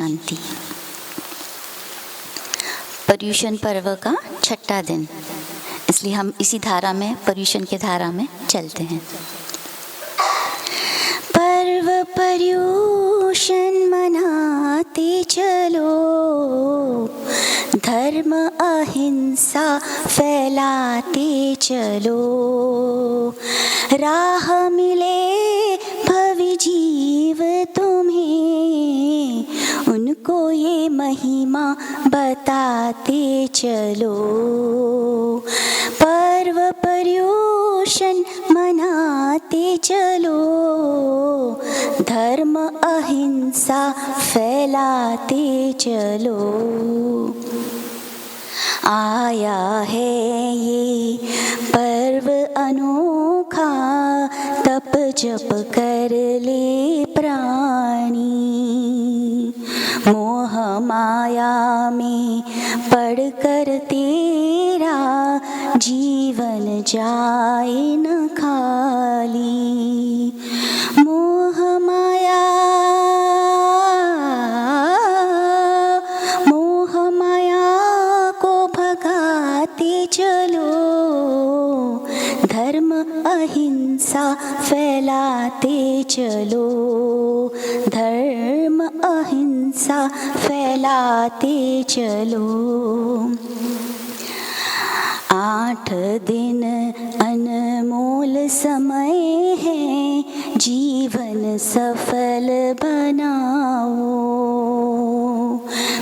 शांति। पर्युषण पर्व का छठा दिन, इसलिए हम इसी धारा में, पर्युषण के धारा में चलते हैं। पर्व पर्युषण मनाते चलो, धर्म अहिंसा फैलाते चलो, राह मिले भवि जीव तुम्हें, उनको ये महिमा बताते चलो। पर्व पर्युषण मनाते चलो, धर्म अहिंसा फैलाते चलो। आया है ये पर्व अनोखा, तप जप कर ले प्राणी, मोह माया में पड़कर तेरा जीवन जाए न खाली। मोह माया को भगाते चलो, धर्म अहिंसा फैलाते चलो, धर्म अहिंसा फैलाते चलो। 8 दिन अनमोल समय है, जीवन सफल बनाओ,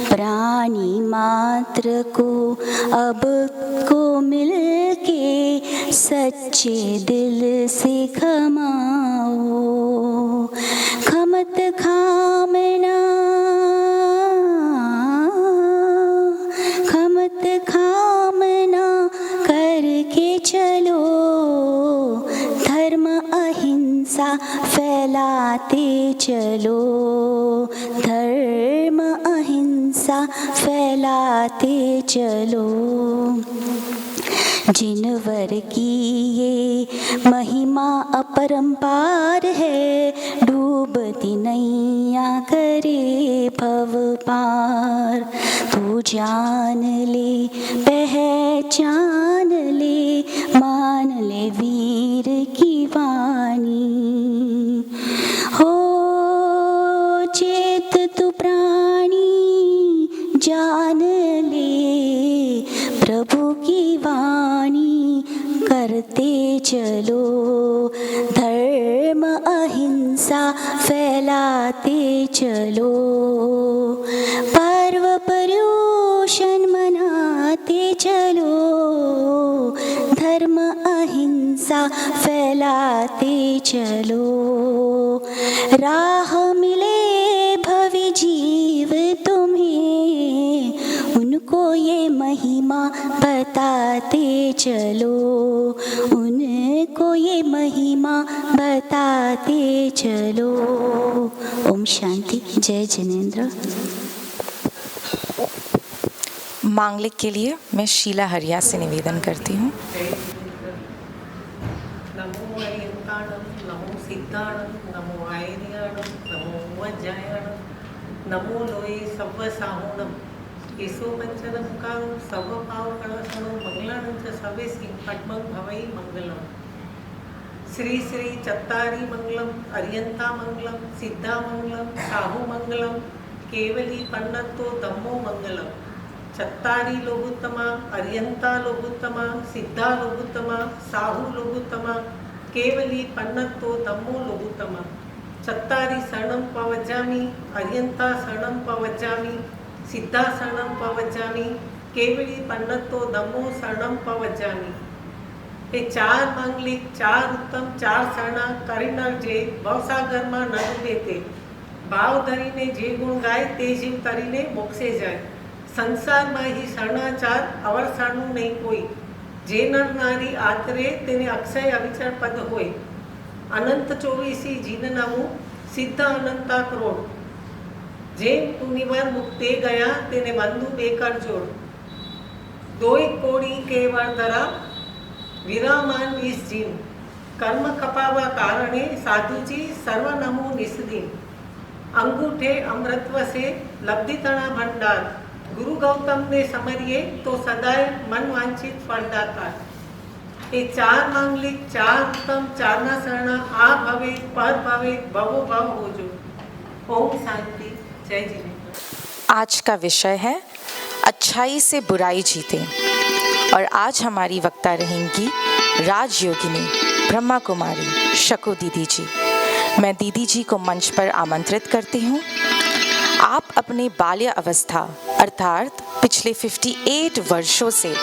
प्राणी मात्र को अब को मिल के सच्चे दिल से खमाओ। खमत खामना, खमत खामना करके चलो, धर्म अहिंसा फैलाते चलो, धर्म अहिंसा फैलाते चलो। जिनवर की ये महिमा अपरंपार है, डूबती नैया करे भव पार। तू जान ले, पहचान ले, मान ले वीर की वाणी। हो चेत तू प्राणी, जान ले प्रभु की वाणी, करते चलो, धर्म अहिंसा फैलाते चलो। पर्व पर्युषण मनाते चलो, धर्म अहिंसा फैलाते चलो, राह मिले भवि जीव तुम्हें, उनको ये महिमा बताते चलो, उनको ये महिमा बताते चलो। ओम शांति। जय जिनेंद्र। मांगलिक के लिए मैं शीला हरिया से निवेदन करती हूँ। नमो अयंताणं, नमो सिद्धाणं, नमो आयर्याणं, नमो वज्रायणं, नमो लोये सव्वसाहुणं, केशोपञ्चनमुखां सर्वपावकणाशनं, मंगलानं च सर्वेसिं पद्मं भवै मंगलम्। श्री श्री चत्तारी मंगलम, अर्यंता मंगलम, सिद्धा मंगलम, साहु मंगलम, केवली पन्नतो धम्मो मंगलम। चत्तारी लोगुत्तमा, अर्यंता लोगुत्तमा, सिद्धा लोगुत्तमा, साहु लोगुत्तमा, केवली पन्नतो धम्मो लोगुत्तमा। चत्तारी शरणं पवज्जामि, अर्यंता शरणं पवज्जामि, सिद्धा शरणं पवज्जामि, केवली पन्नतो धम्मो शरणं पवज्जामि। એ 4 માંગલિક, 4 ઉત્તમ, 4 શરણા કરીને જે ભવસાગરમાં ન ડૂબે તે, ભાવ ધરીને જે ગુણ ગાય તે જીવ તરીને મોક્ષે જાય। સંસારમાં ही શરણાચાર અવરસાનું નહીં કોઈ, જે નર નારી આતરે તેને અક્ષય અવિચળ પદ હોય। અનંત 24 જીન નામું સિદ્ધ અનંતા કરોડ, જે પુનિવાર મુક્તે ગયા તેને બંધુ બેકર જોડ। દોય કોડી કેવળ ધરા विरामान 20 जीव, कर्म कपावा कारणे साधुजी सर्व नमो निस्दीन। अंगूठे अमृतव से लब्धि तणा भंडार गुरु गौतम ने समरिए तो सदाय मन वांछित फलदाता। ये चार मांगलिक चार उत्तम चारना शरणा आ भवे पर भवे भवो भव हो जो। ओम शांति। जय जिनेन्द्र। आज का विषय है अच्छाई से बुराई जीते और आज हमारी वक्ता रहेंगी राजयोगिनी ब्रह्मा कुमारी शकु दीदी जी। मैं दीदी जी को मंच पर आमंत्रित करती हूँ। आप अपने बाल्य अवस्था अर्थात पिछले 58 वर्षों से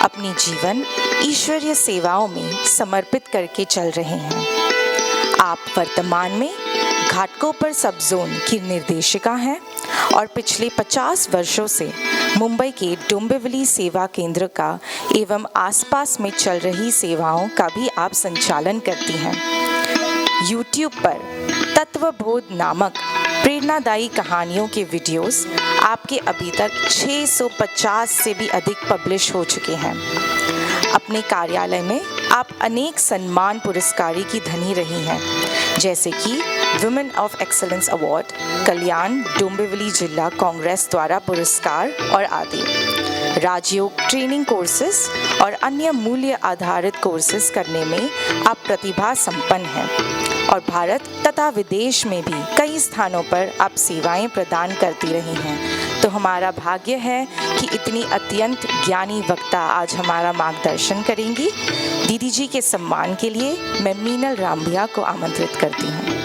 अपनी जीवन ईश्वरीय सेवाओं में समर्पित करके चल रहे हैं। आप वर्तमान में घाटकोपर सब जोन की निर्देशिका हैं और पिछले 50 वर्षों से मुंबई के डोंबिवली सेवा केंद्र का एवं आसपास में चल रही सेवाओं का भी आप संचालन करती हैं। YouTube पर तत्वबोध नामक प्रेरणादायी कहानियों के वीडियोस आपके अभी तक 650 से भी अधिक पब्लिश हो चुके हैं। अपने कार्यालय में आप अनेक सम्मान पुरस्कारों की धनी रही हैं, जैसे कि women of excellence award, Kalyan Dombivli जिला कांग्रेस द्वारा पुरस्कार और आदि। राजयोग ट्रेनिंग कोर्सेज और अन्य मूल्य आधारित कोर्सेज करने में आप प्रतिभा संपन्न हैं और भारत तथा विदेश में भी कई स्थानों पर आप सेवाएं प्रदान करती रही हैं। तो हमारा भाग्य है कि इतनी अत्यंत ज्ञानी वक्ता आज हमारा मार्गदर्शन करेंगी। दीदी जी के सम्मान के लिए मैं मीनल रामभिया को आमंत्रित करती हूँ।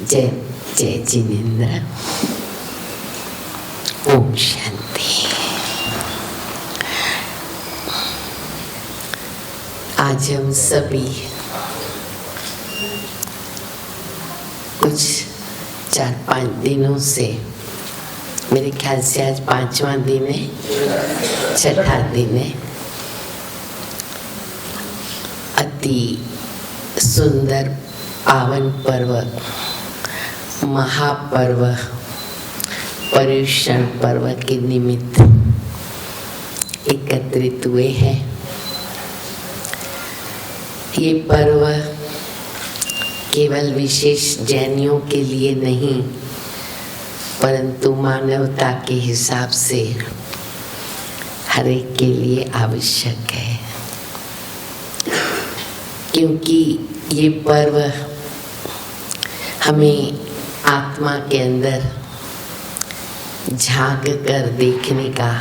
जय जय जिनेन्द्र। ओम शांति। आज हम सभी कुछ 4-5 दिनों से, मेरे ख्याल से आज 5वां दिन है, 6ठा दिन है, ही सुंदर पावन पर्व, महापर्व, पर्युषण पर्व के निमित्त एकत्रित हुए हैं। ये पर्व केवल विशेष जैनियों के लिए नहीं, परंतु मानवता के हिसाब से हर एक के लिए आवश्यक है, क्योंकि ये पर्व हमें आत्मा के अंदर झांक कर देखने का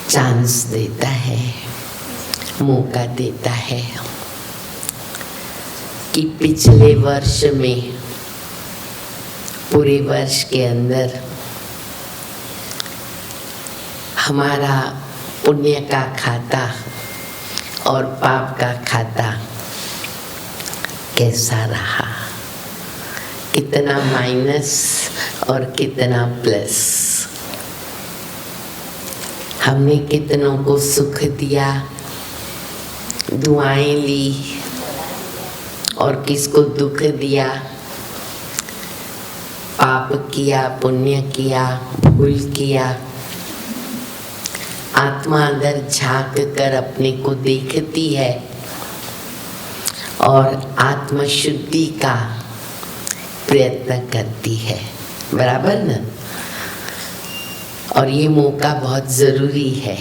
चांस देता है, मौका देता है कि पिछले वर्ष में, पूरे वर्ष के अंदर हमारा पुण्य का खाता और पाप का खाता कैसा रहा, कितना माइनस और कितना प्लस, हमने कितनों को सुख दिया, दुआएं ली और किसको दुख दिया, पाप किया, पुण्य किया, भूल किया। आत्मा अंदर झांक कर अपने को देखती है और आत्मशुद्धि का प्रयत्न करती है, बराबर ना? और ये मौका बहुत ज़रूरी है।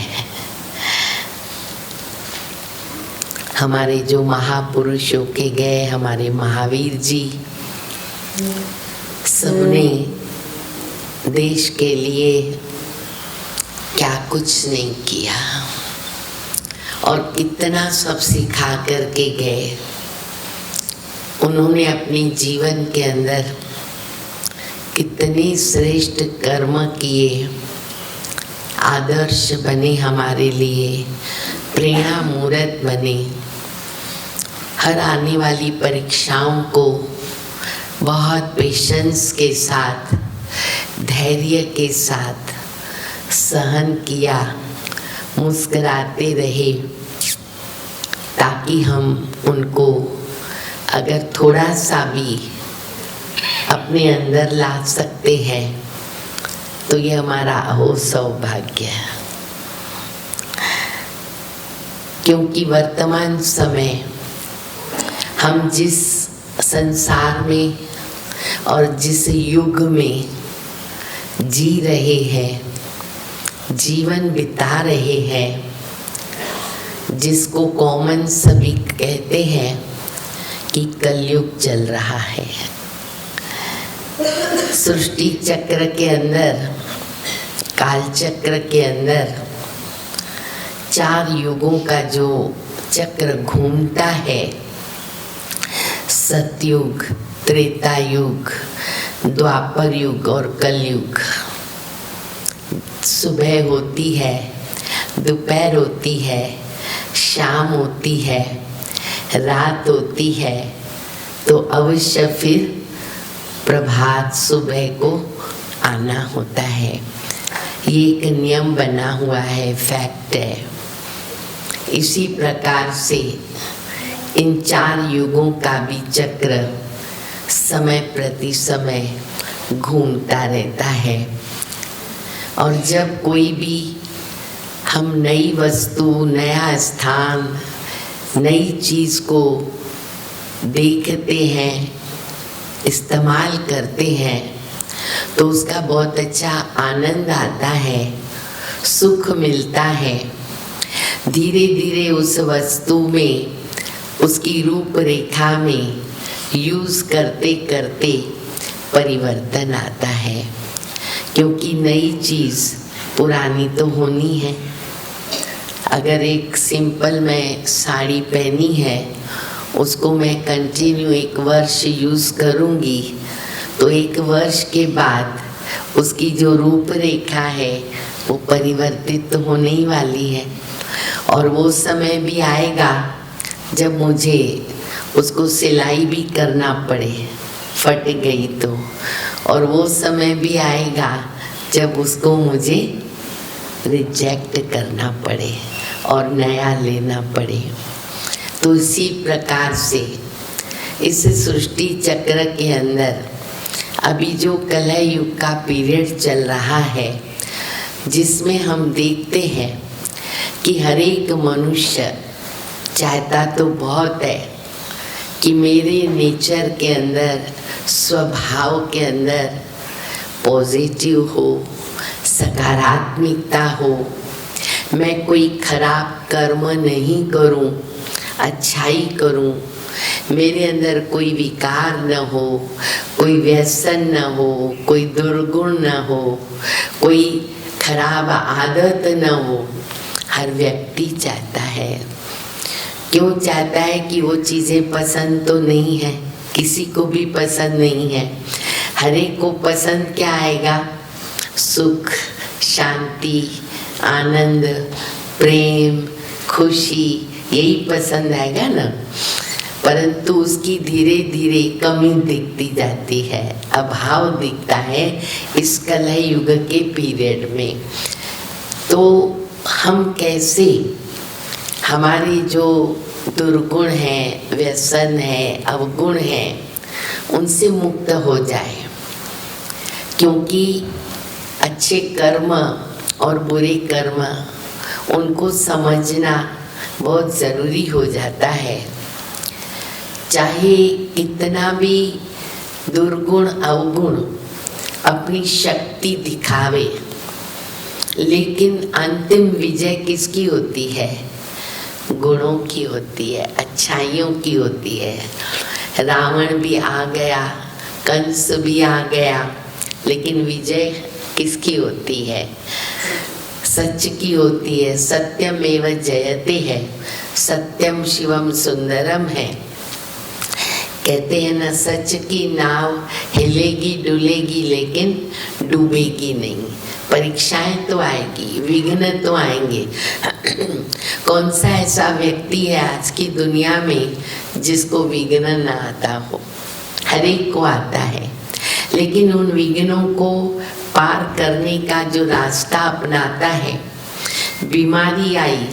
हमारे जो महापुरुष होके गए, हमारे महावीर जी, सबने देश के लिए क्या कुछ नहीं किया और कितना सब सिखा करके गए। उन्होंने अपने जीवन के अंदर कितने श्रेष्ठ कर्म किए, आदर्श बने हमारे लिए, प्रेरणा मूर्त बने। हर आने वाली परीक्षाओं को बहुत पेशेंस के साथ, धैर्य के साथ सहन किया, मुस्कुराते रहे, ताकि हम उनको अगर थोड़ा सा भी अपने अंदर ला सकते हैं तो ये हमारा हो सौभाग्य है। क्योंकि वर्तमान समय हम जिस संसार में और जिस युग में जी रहे हैं, जीवन बिता रहे हैं, जिसको कॉमन सभी कहते हैं कि कलयुग चल रहा है। सृष्टि चक्र के अंदर, काल चक्र के अंदर 4 युगों का जो चक्र घूमता है, सतयुग, त्रेता युग, द्वापर युग और कलयुग। सुबह होती है, दोपहर होती है, शाम होती है, रात होती है, तो अवश्य फिर प्रभात सुबह को आना होता है। ये एक नियम बना हुआ है, फैक्ट है। इसी प्रकार से इन 4 युगों का भी चक्र समय प्रति समय घूमता रहता है। और जब कोई भी हम नई वस्तु, नया स्थान, नई चीज़ को देखते हैं, इस्तेमाल करते हैं, तो उसका बहुत अच्छा आनंद आता है, सुख मिलता है। धीरे धीरे उस वस्तु में, उसकी रूपरेखा में यूज़ करते करते परिवर्तन आता है, क्योंकि नई चीज़ पुरानी तो होनी है। अगर एक सिंपल मैं साड़ी पहनी है, उसको मैं कंटिन्यू 1 वर्ष यूज़ करूँगी, तो 1 वर्ष के बाद उसकी जो रूपरेखा है वो परिवर्तित तो होने ही वाली है। और वो समय भी आएगा जब मुझे उसको सिलाई भी करना पड़े, फट गई तो। और वो समय भी आएगा जब उसको मुझे रिजेक्ट करना पड़े और नया लेना पड़े। तो इसी प्रकार से इस सृष्टि चक्र के अंदर अभी जो कलह युग का पीरियड चल रहा है, जिसमें हम देखते हैं कि हर एक मनुष्य चाहता तो बहुत है कि मेरे नेचर के अंदर, स्वभाव के अंदर पॉजिटिव हो, सकारात्मकता हो, मैं कोई खराब कर्म नहीं करूं, अच्छाई करूं, मेरे अंदर कोई विकार न हो, कोई व्यसन न हो, कोई दुर्गुण न हो, कोई खराब आदत न हो। हर व्यक्ति चाहता है। क्यों चाहता है? कि वो चीज़ें पसंद तो नहीं है, किसी को भी पसंद नहीं है। हर एक को पसंद क्या आएगा? सुख, शांति, आनंद, प्रेम, खुशी, यही पसंद आएगा ना। परंतु उसकी धीरे धीरे कमी दिखती जाती है, अभाव दिखता है इस कलह युग के पीरियड में। तो हम कैसे हमारे जो दुर्गुण हैं, व्यसन है, अवगुण हैं, उनसे मुक्त हो जाए। क्योंकि अच्छे कर्म और बुरे कर्म, उनको समझना बहुत ज़रूरी हो जाता है। चाहे कितना भी दुर्गुण अवगुण अपनी शक्ति दिखावे, लेकिन अंतिम विजय किसकी होती है? गुणों की होती है, अच्छाइयों की होती है। रावण भी आ गया, कंस भी आ गया, लेकिन विजय किसकी होती है? सच की होती है। सत्यमेव जयते है, सत्यम शिवम सुंदरम है। कहते हैं ना, सच की नाव हिलेगी डुलेगी लेकिन डूबेगी नहीं। परीक्षाएं तो आएगी, विघ्न तो आएंगे। कौन सा ऐसा व्यक्ति है आज की दुनिया में जिसको विघ्न ना आता हो? हर एक को आता है, लेकिन उन विघ्नों को पार करने का जो रास्ता अपनाता है, बीमारी आई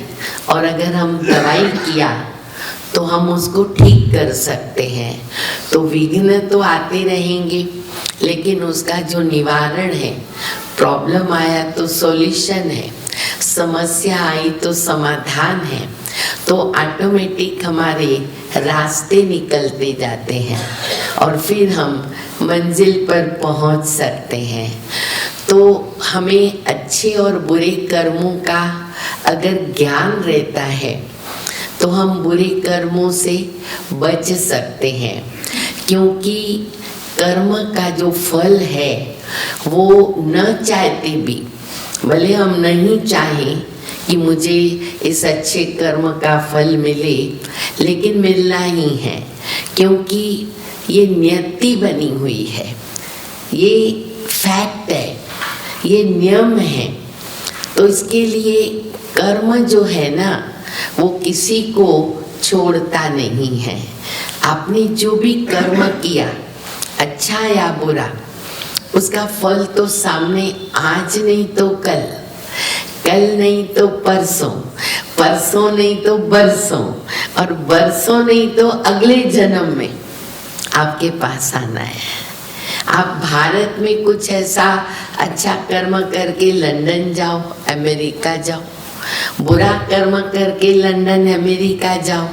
और अगर हम दवाई किया तो हम उसको ठीक कर सकते हैं। तो विघ्न तो आते रहेंगे, लेकिन उसका जो निवारण है, प्रॉब्लम आया तो सॉल्यूशन है, समस्या आई तो समाधान है, तो ऑटोमेटिक हमारे रास्ते निकलते जाते हैं और फिर हम मंजिल पर पहुंच सकते हैं। तो हमें अच्छे और बुरे कर्मों का अगर ज्ञान रहता है तो हम बुरे कर्मों से बच सकते हैं। क्योंकि कर्म का जो फल है वो न चाहते भी, भले हम नहीं चाहें कि मुझे इस अच्छे कर्म का फल मिले, लेकिन मिलना ही है, क्योंकि ये नियति बनी हुई है, ये फैक्ट है, ये नियम है। तो इसके लिए कर्म जो है ना, वो किसी को छोड़ता नहीं है। आपने जो भी कर्म किया, अच्छा या बुरा, उसका फल तो सामने आज नहीं तो कल, कल नहीं तो परसों, परसों नहीं तो बरसों, और बरसों नहीं तो अगले जन्म में आपके पास आना है। आप भारत में कुछ ऐसा अच्छा कर्म करके लंदन जाओ, अमेरिका जाओ, बुरा कर्म करके लंदन अमेरिका जाओ,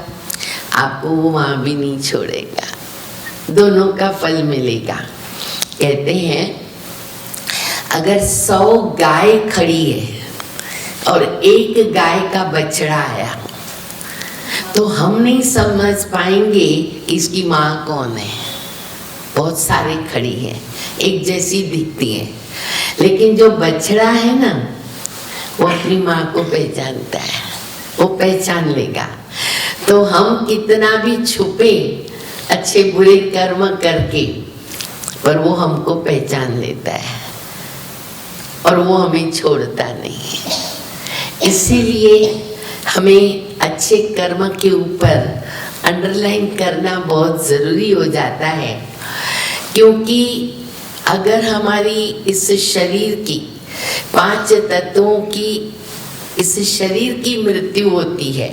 आपको वो वहाँ भी नहीं छोड़ेगा, दोनों का फल मिलेगा। कहते हैं अगर 100 गाय खड़ी है और एक गाय का बछड़ा आया, तो हम नहीं समझ पाएंगे कि इसकी माँ कौन है। बहुत सारी खड़ी है, एक जैसी दिखती है, लेकिन जो बछड़ा है ना, वो अपनी माँ को पहचानता है, वो पहचान लेगा। तो हम कितना भी छुपे अच्छे बुरे कर्म करके, पर वो हमको पहचान लेता है और वो हमें छोड़ता नहीं है। इसीलिए हमें अच्छे कर्म के ऊपर अंडरलाइन करना बहुत ज़रूरी हो जाता है। क्योंकि अगर हमारी इस शरीर की 5 तत्वों की, इस शरीर की मृत्यु होती है,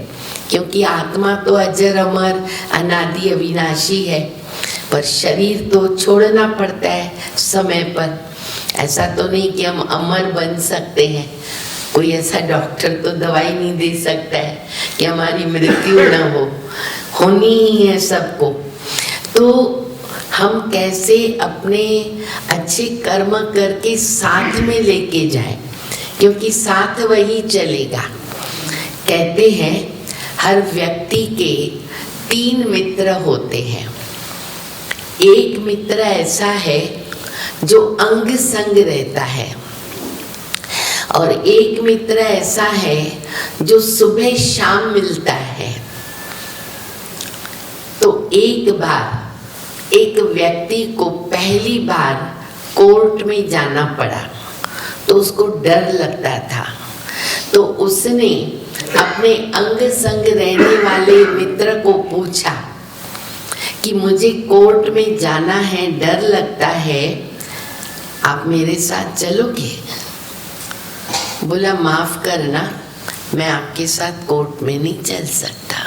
क्योंकि आत्मा तो अजर अमर अनादि अविनाशी है, पर शरीर तो छोड़ना पड़ता है समय पर। ऐसा तो नहीं कि हम अमर बन सकते हैं, कोई ऐसा डॉक्टर तो दवाई नहीं दे सकता है कि हमारी मृत्यु न हो, होनी ही है सबको। तो हम कैसे अपने अच्छे कर्म करके साथ में लेके जाएं, क्योंकि साथ वही चलेगा। कहते हैं हर व्यक्ति के 3 मित्र होते हैं। एक मित्र ऐसा है जो अंग संग रहता है, और एक मित्र ऐसा है जो सुबह शाम मिलता है। तो एक बार एक व्यक्ति को पहली बार कोर्ट में जाना पड़ा, तो उसको डर लगता था। तो उसने अपने अंग संग रहने वाले मित्र को पूछा कि मुझे कोर्ट में जाना है, डर लगता है, आप मेरे साथ चलोगे? बोला माफ करना, मैं आपके साथ कोर्ट में नहीं चल सकता।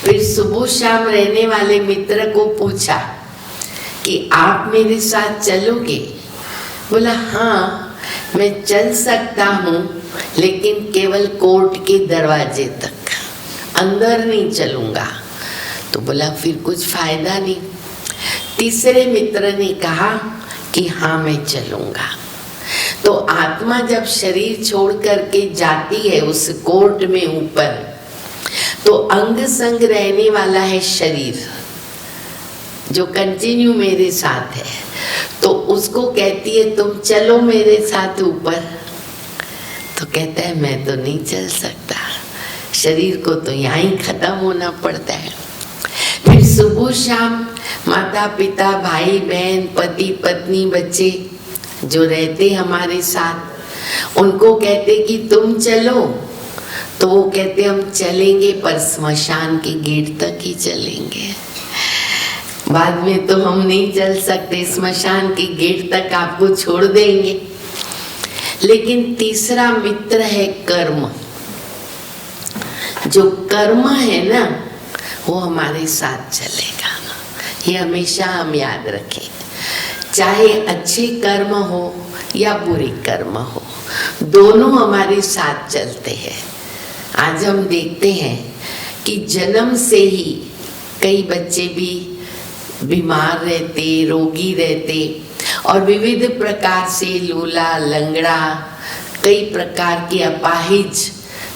फिर सुबह शाम रहने वाले मित्र को पूछा कि आप मेरे साथ चलोगे? बोला हाँ, मैं चल सकता हूँ, लेकिन केवल कोर्ट के दरवाजे तक, अंदर नहीं चलूँगा। तो बोला फिर कुछ फायदा नहीं। तीसरे मित्र ने कहा कि हाँ मैं चलूँगा। तो आत्मा जब शरीर छोड़ करके जाती है उस कोर्ट में ऊपर, तो अंग संग रहने वाला है शरीर जो कंटिन्यू मेरे साथ है, तो उसको कहती है तुम चलो मेरे साथ ऊपर। तो कहता है मैं तो नहीं चल सकता, शरीर को तो यहाँ ही खत्म होना पड़ता है। फिर सुबह शाम माता पिता भाई बहन पति पत्नी बच्चे जो रहते हमारे साथ, उनको कहते कि तुम चलो, तो वो कहते हम चलेंगे पर स्मशान के गेट तक ही चलेंगे, बाद में तो हम नहीं चल सकते, स्मशान के गेट तक आपको छोड़ देंगे। लेकिन तीसरा मित्र है कर्म। जो कर्म है ना, वो हमारे साथ चलेगा। ये हमेशा हम याद रखें, चाहे अच्छे कर्म हो या बुरे कर्म हो, दोनों हमारे साथ चलते हैं। आज हम देखते हैं कि जन्म से ही कई बच्चे भी बीमार रहते, रोगी रहते, और विविध प्रकार से लूला लंगड़ा कई प्रकार की अपाहिज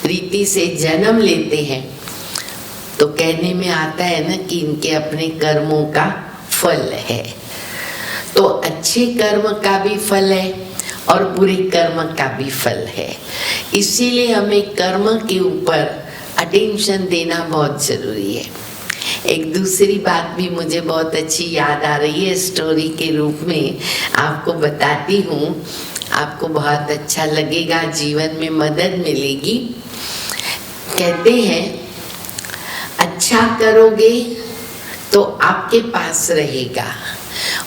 रीति से जन्म लेते हैं। तो कहने में आता है ना कि इनके अपने कर्मों का फल है। तो अच्छे कर्म का भी फल है और बुरे कर्म का भी फल है। इसीलिए हमें कर्म के ऊपर अटेंशन देना बहुत जरूरी है। एक दूसरी बात भी मुझे बहुत अच्छी याद आ रही है, स्टोरी के रूप में आपको बताती हूँ, आपको बहुत अच्छा लगेगा, जीवन में मदद मिलेगी। कहते हैं अच्छा करोगे तो आपके पास रहेगा,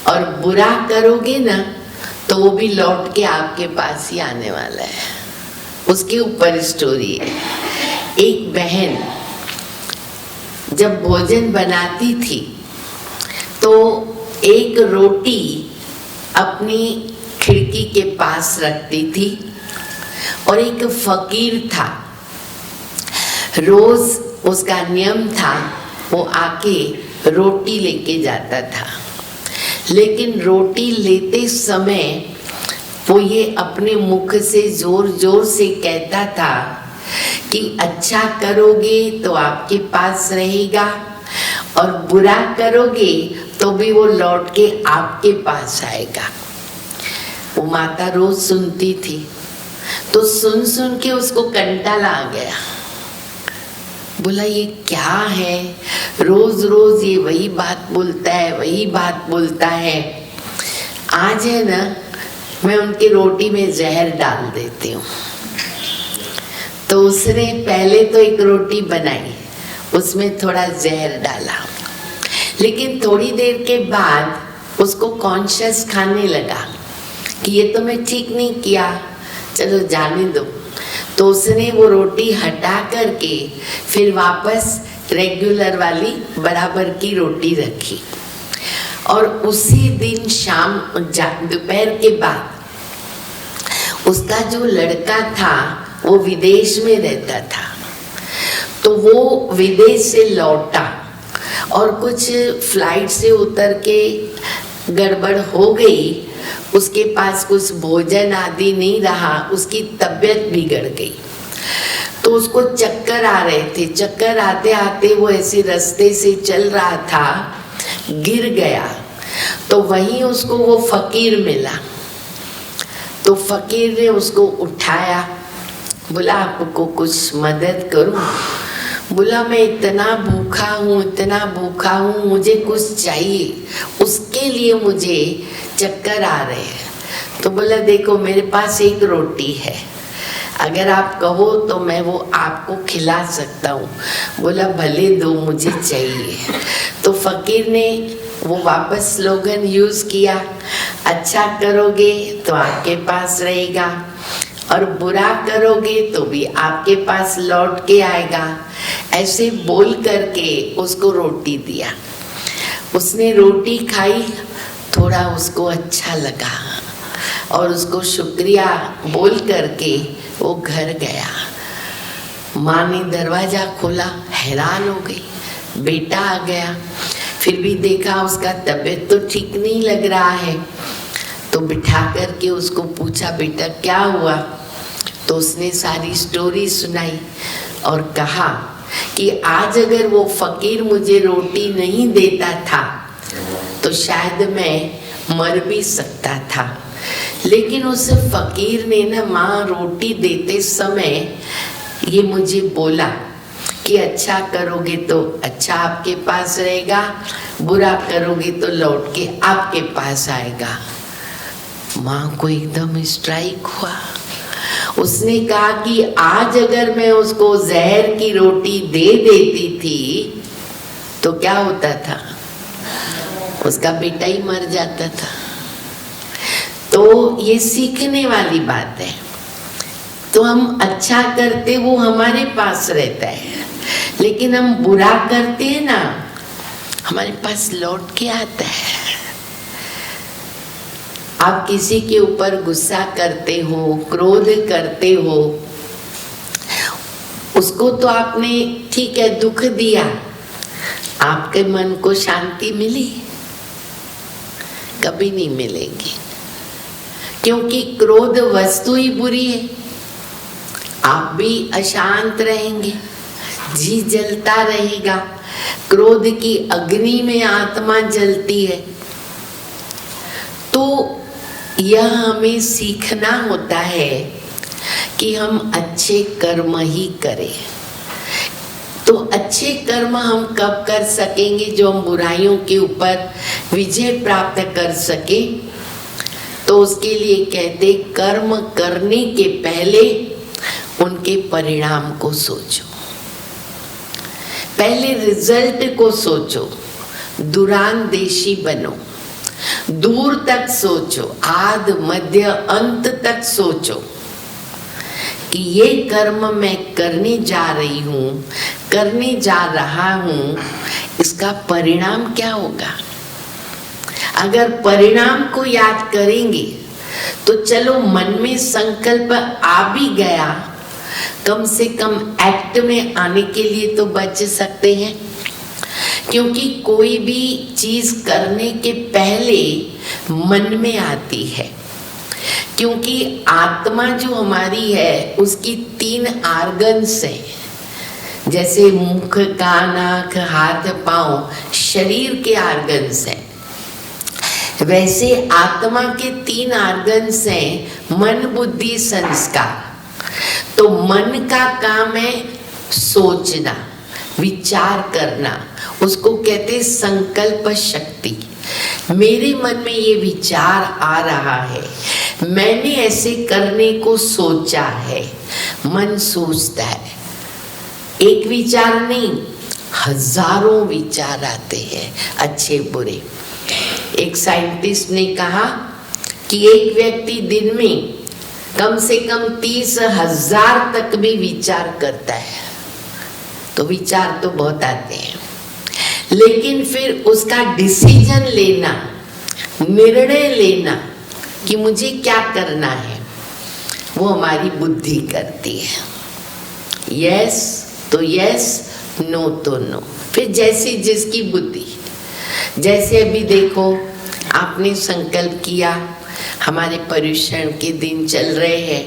और बुरा करोगे ना तो वो भी लौट के आपके पास ही आने वाला है। उसके ऊपर स्टोरी है। एक बहन जब भोजन बनाती थी तो एक रोटी अपनी खिड़की के पास रखती थी, और एक फकीर था, रोज उसका नियम था वो आके रोटी लेके जाता था। लेकिन रोटी लेते समय वो ये अपने मुख से जोर जोर से कहता था कि अच्छा करोगे तो आपके पास रहेगा, और बुरा करोगे तो भी वो लौट के आपके पास आएगा। वो माता रोज सुनती थी, तो सुन सुन के उसको कंटाला आ गया। बोला ये क्या है, रोज रोज ये वही बात बोलता है, वही बात बोलता है। आज है ना, मैं उनकी रोटी में जहर डाल देती हूँ। तो उसने पहले तो एक रोटी बनाई, उसमें थोड़ा जहर डाला, लेकिन थोड़ी देर के बाद उसको कॉन्शियस खाने लगा कि ये तो मैं ठीक नहीं किया, चलो जाने दो। तो उसने वो रोटी हटा करके फिर वापस रेगुलर वाली बराबर की रोटी रखी। और उसी दिन शाम दोपहर के बाद उसका जो लड़का था वो विदेश में रहता था, तो वो विदेश से लौटा और कुछ फ्लाइट से उतर के गड़बड़ हो गई, उसके पास कुछ भोजन आदि नहीं रहा, उसकी तबीयत बिगड़ गई। तो उसको चक्कर आ रहे थे, चक्कर आते आते वो ऐसे रास्ते से चल रहा था, गिर गया। तो वहीं उसको वो फकीर मिला, तो फकीर ने उसको उठाया, बोला आपको कुछ मदद करूं? बोला मैं इतना भूखा हूँ, मुझे कुछ चाहिए, उसके लिए मुझे चक्कर आ रहे हैं। तो बोला देखो मेरे पास एक रोटी है, अगर आप कहो तो मैं वो आपको खिला सकता हूँ। बोला भले दो, मुझे चाहिए। तो फकीर ने वो वापस स्लोगन यूज किया, अच्छा करोगे तो आपके पास रहेगा और बुरा करोगे तो भी आपके पास लौट के आएगा। ऐसे बोल करके उसको रोटी दिया। उसने रोटी खाई, थोड़ा उसको अच्छा लगा और उसको शुक्रिया बोल करके वो घर गया। माँ ने दरवाजा खोला, हैरान हो गई, बेटा आ गया। फिर भी देखा उसका तबीयत तो ठीक नहीं लग रहा है, तो बिठा करके उसको पूछा बेटा क्या हुआ? तो उसने सारी स्टोरी सुनाई और कहा कि आज अगर वो फकीर मुझे रोटी नहीं देता था तो शायद मैं मर भी सकता था, लेकिन उस फकीर ने ना माँ रोटी देते समय ये मुझे बोला कि अच्छा करोगे तो अच्छा आपके पास रहेगा, बुरा करोगे तो लौट के आपके पास आएगा। माँ को एकदम स्ट्राइक हुआ। उसने कहा कि आज अगर मैं उसको जहर की रोटी दे देती थी तो क्या होता था? उसका बेटा ही मर जाता था। तो ये सीखने वाली बात है। तो हम अच्छा करते वो हमारे पास रहता है, लेकिन हम बुरा करते हैं ना, हमारे पास लौट के आता है। आप किसी के ऊपर गुस्सा करते हो, क्रोध करते हो, उसको तो आपने ठीक है दुख दिया, आपके मन को शांति मिली? कभी नहीं मिलेगी, क्योंकि क्रोध वस्तु ही बुरी है। आप भी अशांत रहेंगे, जी जलता रहेगा, क्रोध की अग्नि में आत्मा जलती है। तो यह हमें सीखना होता है कि हम अच्छे कर्म ही करें। तो अच्छे कर्म हम कब कर सकेंगे? जो हम बुराइयों के ऊपर विजय प्राप्त कर सके। तो उसके लिए कहते कर्म करने के पहले उनके परिणाम को सोचो, पहले रिजल्ट को सोचो, दूरांदेशी बनो, दूर तक सोचो, आद मध्य अंत तक सोचो कि ये कर्म मैं करने जा रही हूँ, करने जा रहा हूँ, इसका परिणाम क्या होगा। अगर परिणाम को याद करेंगे तो चलो मन में संकल्प आ भी गया, कम से कम एक्ट में आने के लिए तो बच सकते हैं। क्योंकि कोई भी चीज करने के पहले मन में आती है, क्योंकि आत्मा जो हमारी है उसकी 3 आर्गन्स हैं, जैसे मुख, कान, आँख, हाथ, पांव शरीर के आर्गन्स हैं, वैसे आत्मा के 3 आर्गन्स हैं, मन, बुद्धि, संस्कार। तो मन का काम है सोचना, विचार करना, उसको कहते संकल्प शक्ति। मेरे मन में ये विचार आ रहा है, मैंने ऐसे करने को सोचा है, मन सोचता है। एक विचार नहीं, हजारों विचार आते हैं, अच्छे बुरे। एक साइंटिस्ट ने कहा कि एक व्यक्ति दिन में कम से कम 30,000 तक भी विचार करता है। तो विचार तो बहुत आते हैं, लेकिन फिर उसका डिसीजन लेना, निर्णय लेना कि मुझे क्या करना है, वो हमारी बुद्धि करती है। यस तो यस, नो तो नो। फिर जैसी जिसकी बुद्धि। जैसे अभी देखो, आपने संकल्प किया, हमारे पर्युषण के दिन चल रहे हैं,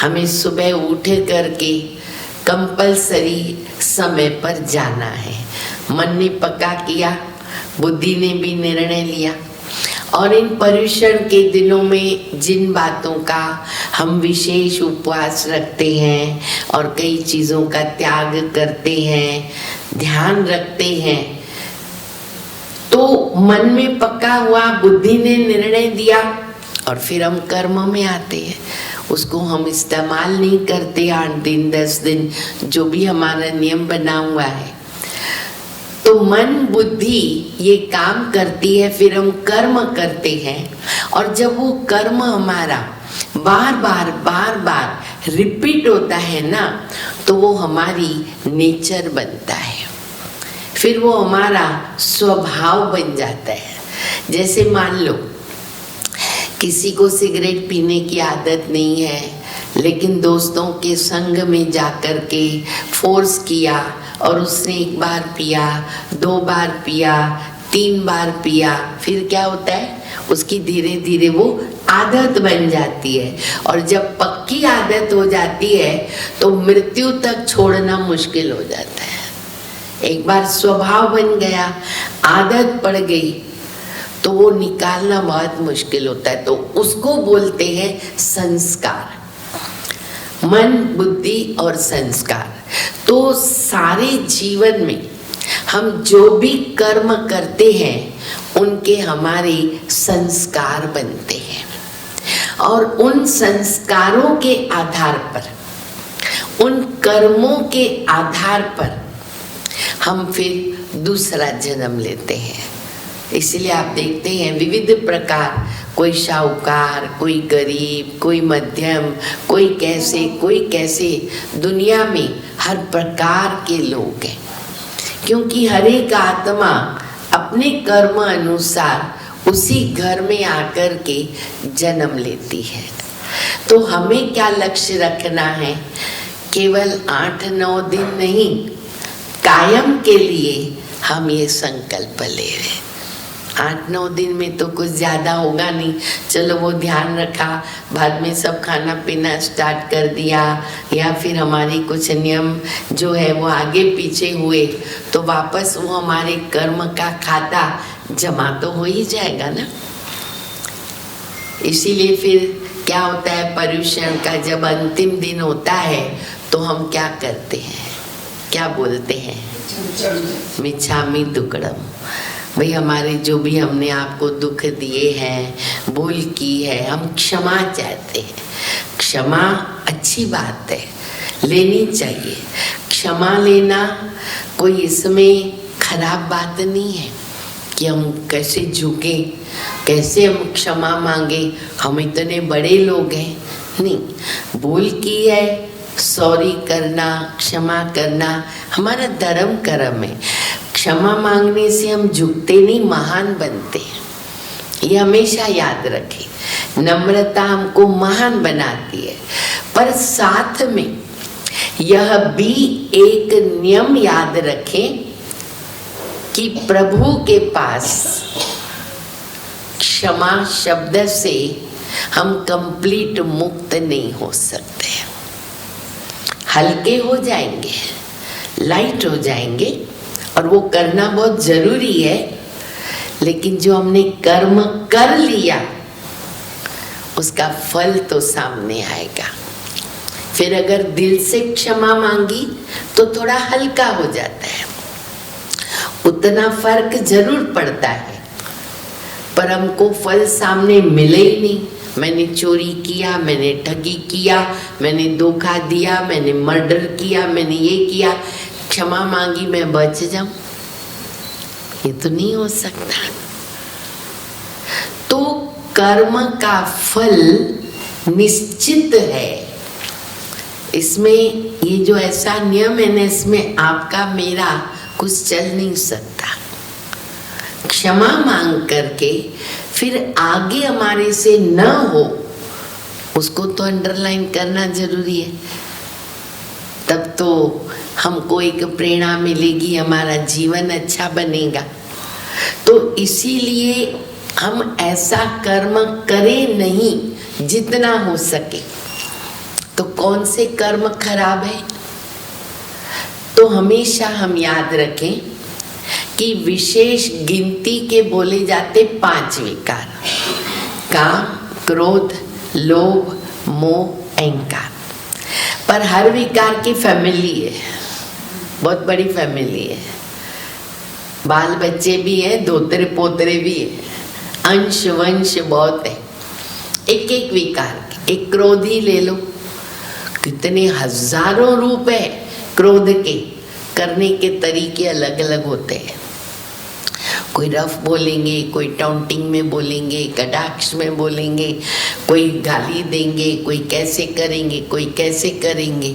हमें सुबह उठ करके कंपलसरी समय पर जाना है। मन ने पक्का किया, बुद्धि ने भी निर्णय लिया। और इन पर्युषण के दिनों में जिन बातों का हम विशेष उपवास रखते हैं और कई चीज़ों का त्याग करते हैं, ध्यान रखते हैं, तो मन में पक्का हुआ, बुद्धि ने निर्णय दिया और फिर हम कर्म में आते हैं। उसको हम इस्तेमाल नहीं करते 8 दिन 10 दिन, जो भी हमारा नियम बना हुआ है। तो मन बुद्धि ये काम करती है, फिर हम कर्म करते हैं। और जब वो कर्म हमारा बार बार रिपीट होता है ना, तो वो हमारी नेचर बनता है, फिर वो हमारा स्वभाव बन जाता है। जैसे मान लो किसी को सिगरेट पीने की आदत नहीं है, लेकिन दोस्तों के संग में जाकर के फोर्स किया और उसने 1 बार पिया, 2 बार पिया, 3 बार पिया, फिर क्या होता है, उसकी धीरे धीरे वो आदत बन जाती है। और जब पक्की आदत हो जाती है तो मृत्यु तक छोड़ना मुश्किल हो जाता है। एक बार स्वभाव बन गया, आदत पड़ गई, तो वो निकालना बहुत मुश्किल होता है। तो उसको बोलते हैं संस्कार। मन, बुद्धि और संस्कार। तो सारे जीवन में हम जो भी कर्म करते हैं उनके हमारे संस्कार बनते हैं, और उन संस्कारों के आधार पर, उन कर्मों के आधार पर हम फिर दूसरा जन्म लेते हैं। इसलिए आप देखते हैं विविध प्रकार, कोई शाहूकार, कोई गरीब, कोई मध्यम, कोई कैसे दुनिया में हर प्रकार के लोग हैं, क्योंकि हर एक आत्मा अपने कर्म अनुसार उसी घर में आकर के जन्म लेती है। तो हमें क्या लक्ष्य रखना है, केवल 8-9 दिन नहीं, कायम के लिए हम ये संकल्प ले रहे हैं। 8-9 दिन में तो कुछ ज़्यादा होगा नहीं, चलो वो ध्यान रखा, बाद में सब खाना पीना स्टार्ट कर दिया, या फिर हमारी कुछ नियम जो है वो आगे पीछे हुए, तो वापस वो हमारे कर्म का खाता जमा तो हो ही जाएगा ना। इसीलिए फिर क्या होता है, पर्युषण का जब अंतिम दिन होता है तो हम क्या करते हैं, क्या बोलते हैं, मिच्छामि दुक्कड़म। भाई हमारे जो भी हमने आपको दुख दिए हैं, भूल की है, हम क्षमा चाहते हैं। क्षमा अच्छी बात है, लेनी चाहिए। क्षमा लेना कोई इसमें खराब बात नहीं है कि हम कैसे झुके, कैसे हम क्षमा मांगे, हम इतने बड़े लोग हैं। नहीं, भूल की है, सॉरी करना, क्षमा करना हमारा धर्म कर्म है। क्षमा मांगने से हम झुकते नहीं, महान बनते हैं। ये हमेशा याद रखें, नम्रता हमको महान बनाती है। पर साथ में यह भी एक नियम याद रखें कि प्रभु के पास क्षमा शब्द से हम कंप्लीट मुक्त नहीं हो सकते। हल्के हो जाएंगे, लाइट हो जाएंगे, और वो करना बहुत जरूरी है, लेकिन जो हमने कर्म कर लिया उसका फल तो सामने आएगा। फिर अगर दिल से क्षमा मांगी तो थोड़ा हल्का हो जाता है, उतना फर्क जरूर पड़ता है, पर हमको फल सामने मिले ही नहीं। मैंने चोरी किया, मैंने ठगी किया, मैंने धोखा दिया, मैंने मर्डर किया, मैंने ये किया, क्षमा मांगी मैं बच जाऊं, ये तो नहीं हो सकता। तो कर्म का फल निश्चित है। इसमें ये जो ऐसा नियम है ना, इसमें आपका मेरा कुछ चल नहीं सकता। क्षमा मांग करके फिर आगे हमारे से न हो, उसको तो अंडरलाइन करना जरूरी है। तब तो हमको एक प्रेरणा मिलेगी, हमारा जीवन अच्छा बनेगा। तो इसीलिए हम ऐसा कर्म करें नहीं जितना हो सके। तो कौन से कर्म खराब है? तो हमेशा हम याद रखें कि विशेष गिनती के बोले जाते 5 विकार: काम, क्रोध, लोभ, मोह, अहंकार। पर हर विकार की फैमिली है, बहुत बड़ी फैमिली है। बाल बच्चे भी हैं, दोतरे पोतरे भी हैं, अंश वंश बहुत है। एक एक विकार, एक क्रोध ही ले लो, कितने हजारों रूप है क्रोध के। करने के तरीके अलग अलग होते हैं। कोई रफ बोलेंगे, कोई टाउंटिंग में बोलेंगे, कटाक्ष में बोलेंगे, कोई गाली देंगे, कोई कैसे करेंगे, कोई कैसे करेंगे,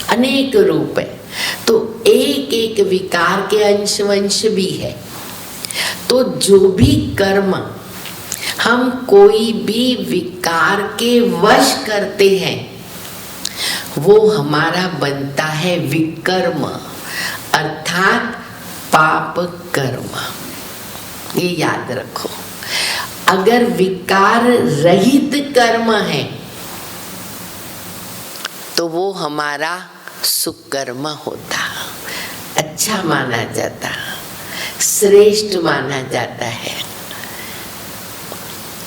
अनेक रूप है। तो एक एक विकार के अंश वंश भी है। तो जो भी कर्म हम कोई भी विकार के वश करते हैं, वो हमारा बनता है विकर्म, अर्थात पाप कर्म। ये याद रखो। अगर विकार रहित कर्म है तो वो हमारा सुकर्म होता, अच्छा माना जाता, श्रेष्ठ माना जाता है।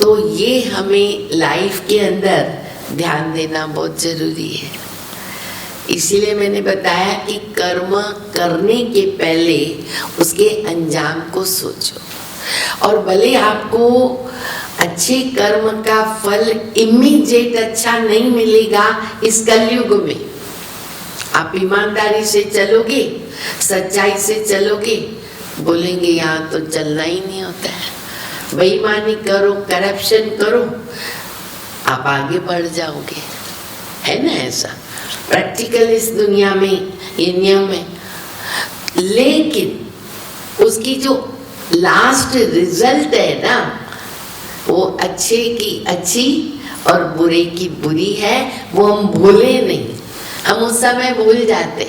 तो ये हमें लाइफ के अंदर ध्यान देना बहुत जरूरी है। इसीलिए मैंने बताया कि कर्म करने के पहले उसके अंजाम को सोचो। और भले आपको अच्छे कर्म का फल इमीडिएट अच्छा नहीं मिलेगा इस कलयुग में, आप ईमानदारी से चलोगे, सच्चाई से चलोगे, बोलेंगे यहाँ तो चलना ही नहीं होता है, बेईमानी करो, करप्शन करो, आप आगे बढ़ जाओगे। है ना ऐसा? प्रैक्टिकल इस दुनिया में ये नियम है। लेकिन उसकी जो लास्ट रिजल्ट है ना, वो अच्छे की अच्छी और बुरे की बुरी है। वो हम भूले नहीं, हम उस समय भूल जाते।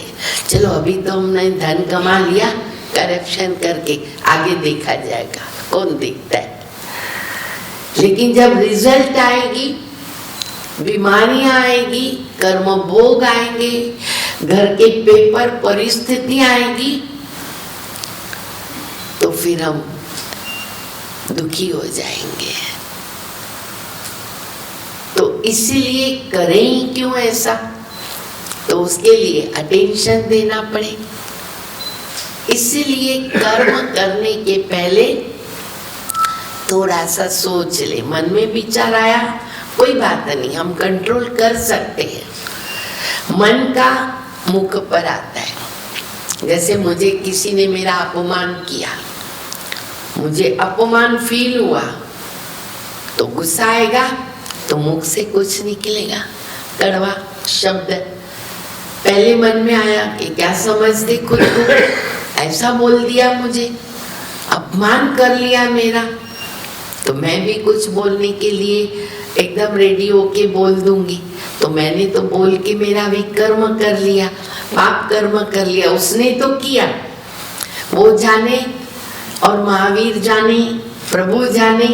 चलो अभी तो हमने धन कमा लिया करप्शन करके, आगे देखा जाएगा, कौन देखता है। लेकिन जब रिजल्ट आएगी, बीमारियां आएगी, कर्म भोग आएंगे, घर के पेपर परिस्थितियां आएगी, तो फिर हम दुखी हो जाएंगे। तो इसलिए करें क्यों ऐसा? तो उसके लिए अटेंशन देना पड़े। इसलिए कर्म करने के पहले थोड़ा सा सोच ले। मन में विचार आया, कोई बात नहीं, हम कंट्रोल कर सकते हैं। मन का मुख पर आता है। जैसे मुझे किसी ने मेरा अपमान किया, मुझे अपमान फील हुआ, तो गुस्सा आएगा, तो मुख से कुछ निकलेगा, कड़वा शब्द। पहले मन में आया कि क्या समझते खुद को, ऐसा बोल दिया मुझे, अपमान कर लिया मेरा, तो मैं भी कुछ बोलने के लिए एकदम रेडी होके बोल दूंगी। तो मैंने तो बोल के मेरा विकर्म कर लिया, पाप कर्म कर लिया। उसने तो किया, वो जाने और महावीर जाने, प्रभु जाने,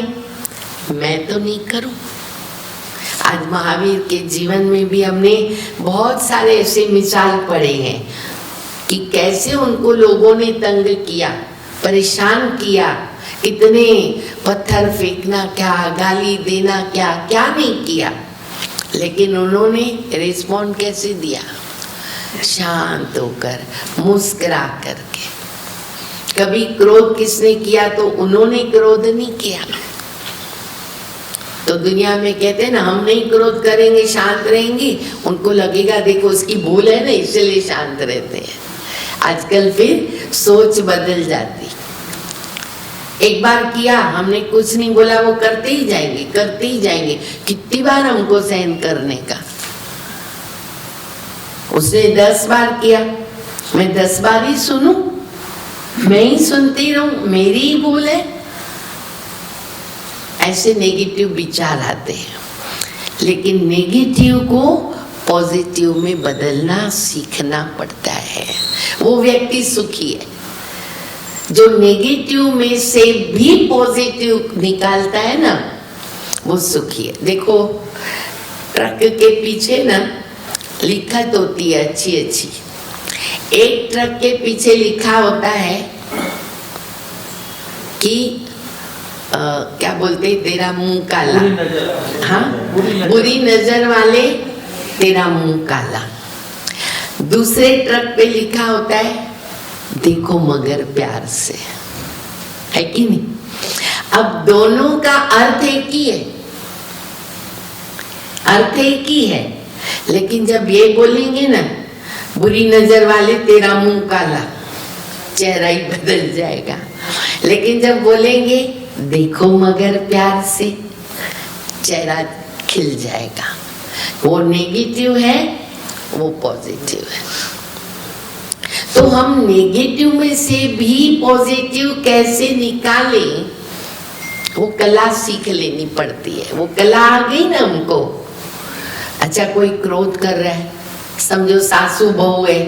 मैं तो नहीं करूं। आज महावीर के जीवन में भी हमने बहुत सारे ऐसे मिसाल पढ़े हैं कि कैसे उनको लोगों ने तंग किया, परेशान किया, कितने पत्थर फेंकना क्या, गाली देना क्या क्या नहीं किया। लेकिन उन्होंने रिस्पॉन्ड कैसे दिया? शांत होकर, मुस्कुरा करके। कभी क्रोध किसने किया तो उन्होंने क्रोध नहीं किया। तो दुनिया में कहते हैं ना, हम नहीं क्रोध करेंगे, शांत रहेंगे, उनको लगेगा देखो उसकी भूल है ना, इसलिए शांत रहते हैं। आजकल फिर सोच बदल जाती। एक बार किया, हमने कुछ नहीं बोला, वो करते ही जाएंगे, करते ही जाएंगे। कितनी बार हमको सहन करने का? उसने 10 बार किया, मैं 10 बार ही सुनूं? मैं ही सुनती रहूं? मेरी ही भूल है? ऐसे नेगेटिव विचार आते हैं। लेकिन नेगेटिव को पॉजिटिव में बदलना सीखना पड़ता है। वो व्यक्ति सुखी है जो नेगेटिव में से भी पॉजिटिव निकालता है ना, वो सुखी है। देखो, ट्रक के पीछे ना लिखत होती है अच्छी अच्छी। एक ट्रक के पीछे लिखा होता है कि क्या बोलते, तेरा मुंह काला, हाँ, बुरी नजर वाले तेरा मुंह काला। दूसरे ट्रक पे लिखा होता है देखो मगर प्यार से, है कि नहीं? अब दोनों का अर्थ एक ही है, अर्थ एक ही है, लेकिन जब ये बोलेंगे ना बुरी नजर वाले तेरा मुंह काला, चेहरा ही बदल जाएगा। लेकिन जब बोलेंगे देखो मगर प्यार से, चेहरा खिल जाएगा। वो नेगेटिव है, वो पॉजिटिव है। तो हम नेगेटिव में से भी पॉजिटिव कैसे निकालें, वो कला सीख लेनी पड़ती है। वो कला आ गई ना हमको। अच्छा, कोई क्रोध कर रहा है, समझो सासू बहू है,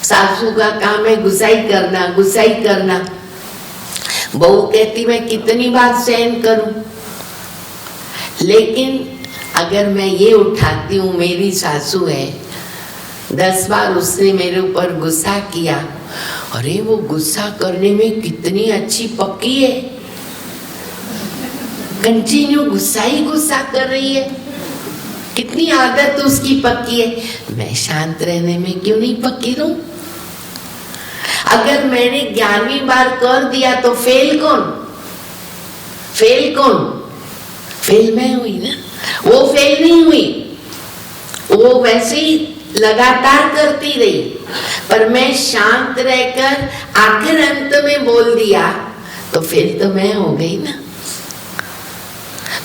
सासू का काम है गुस्साई करना, गुस्साई करना। बहू कहती मैं कितनी बार सहन करूं, लेकिन अगर मैं ये उठाती हूँ मेरी सासू है, 10 बार उसने मेरे ऊपर गुस्सा किया, अरे वो गुस्सा करने में कितनी अच्छी पक्की है, कंटिन्यू गुस्सा ही गुस्सा कर रही है, कितनी आदत उसकी पक्की है, मैं शांत रहने में क्यों नहीं पक्की रहूं? अगर मैंने 11वीं बार कर दिया तो फेल कौन? फेल कौन? फेल मैं हुई ना, वो फेल नहीं हुई, वो वैसे ही लगातार करती रही, पर मैं शांत रहकर आखिर अंत में बोल दिया तो फेल तो मैं हो गई ना।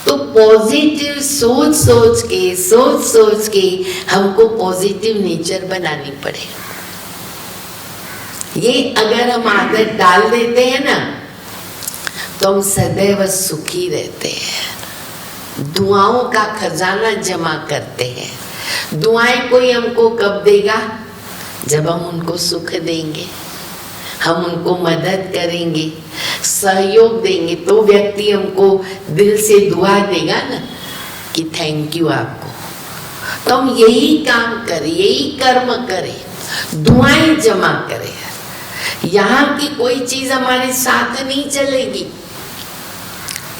तो पॉजिटिव सोच सोच के हमको पॉजिटिव नेचर बनानी पड़े। ये अगर हम आदत डाल देते हैं ना तो हम सदैव सुखी रहते हैं, दुआओं का खजाना जमा करते हैं। दुआएं कोई हमको कब देगा? जब हम उनको सुख देंगे, हम उनको मदद करेंगे, सहयोग देंगे, तो व्यक्ति हमको दिल से दुआ देगा ना कि थैंक यू आपको। तो हम यही काम करें, यही कर्म करें, दुआएं जमा करें। यहाँ की कोई चीज हमारे साथ नहीं चलेगी,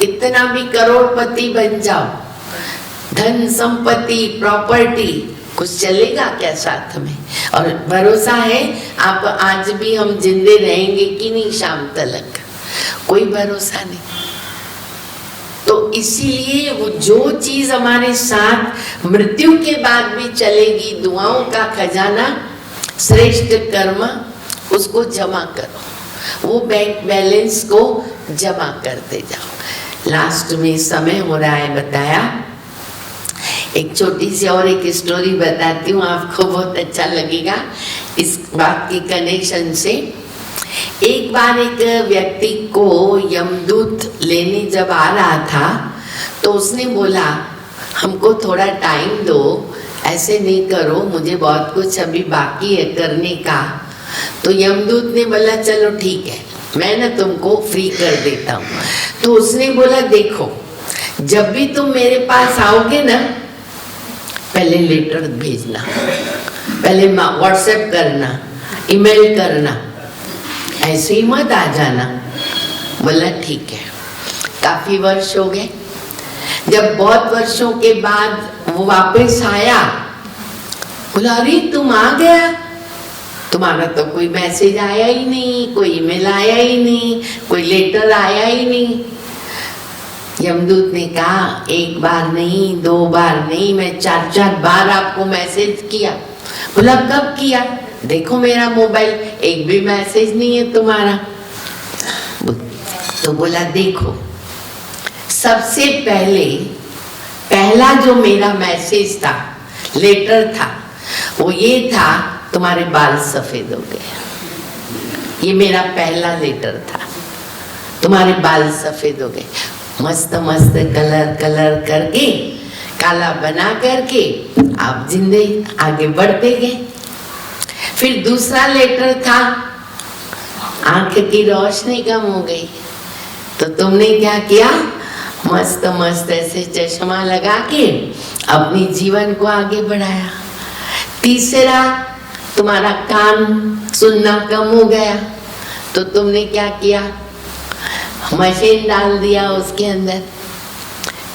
इतना भी करोड़पति बन जाओ, धन संपत्ति प्रॉपर्टी, कुछ चलेगा क्या साथ में? और भरोसा है आप आज भी हम जिंदे रहेंगे कि नहीं शाम तक? कोई भरोसा नहीं। तो इसीलिए वो जो चीज हमारे साथ मृत्यु के बाद भी चलेगी, दुआओं का खजाना, श्रेष्ठ कर्म, उसको जमा करो, वो बैंक बैलेंस को जमा करते जाओ। लास्ट में समय हो रहा है, बताया। एक छोटी सी और एक स्टोरी बताती हूँ, आपको बहुत अच्छा लगेगा इस बात के कनेक्शन से। एक बार एक व्यक्ति को यमदूत लेने जब आ रहा था तो उसने बोला हमको थोड़ा टाइम दो, ऐसे नहीं करो, मुझे बहुत कुछ अभी बाकी है करने का। तो यमदूत ने बोला चलो ठीक है, मैं ना तुमको फ्री कर देता हूँ। तो उसने बोला देखो, जब भी तुम मेरे पास आओगे ना, पहले लेटर भेजना, पहले व्हाट्सएप करना, ईमेल करना, ऐसे ही मत आ जाना। बोला ठीक है। काफी वर्ष हो गए, जब बहुत वर्षों के बाद वो वापस आया, बोला अरे तुम आ गया, तुम्हारा तो कोई मैसेज आया ही नहीं, कोई ईमेल आया ही नहीं, कोई लेटर आया ही नहीं। यमदूत ने कहा एक बार नहीं, 2 बार नहीं, मैं 4-4 बार आपको मैसेज किया। बोला कब किया? देखो मेरा मोबाइल, एक भी मैसेज नहीं है तुम्हारा। तो बोला देखो, सबसे पहला जो मेरा मैसेज था, लेटर था, वो ये था, तुम्हारे बाल सफेद हो गए। ये मेरा पहला लेटर था, तुम्हारे बाल सफेद हो गए। मस्त मस्त कलर करके, काला बना करके आप जिंदगी आगे बढ़ते गए। फिर दूसरा लेटर था, आंख की रोशनी कम हो गई, तो तुमने क्या किया, मस्त मस्त ऐसे चश्मा लगा के अपनी जीवन को आगे बढ़ाया। तीसरा, तुम्हारा कान सुनना कम हो गया, तो तुमने क्या किया, मशीन डाल दिया उसके अंदर।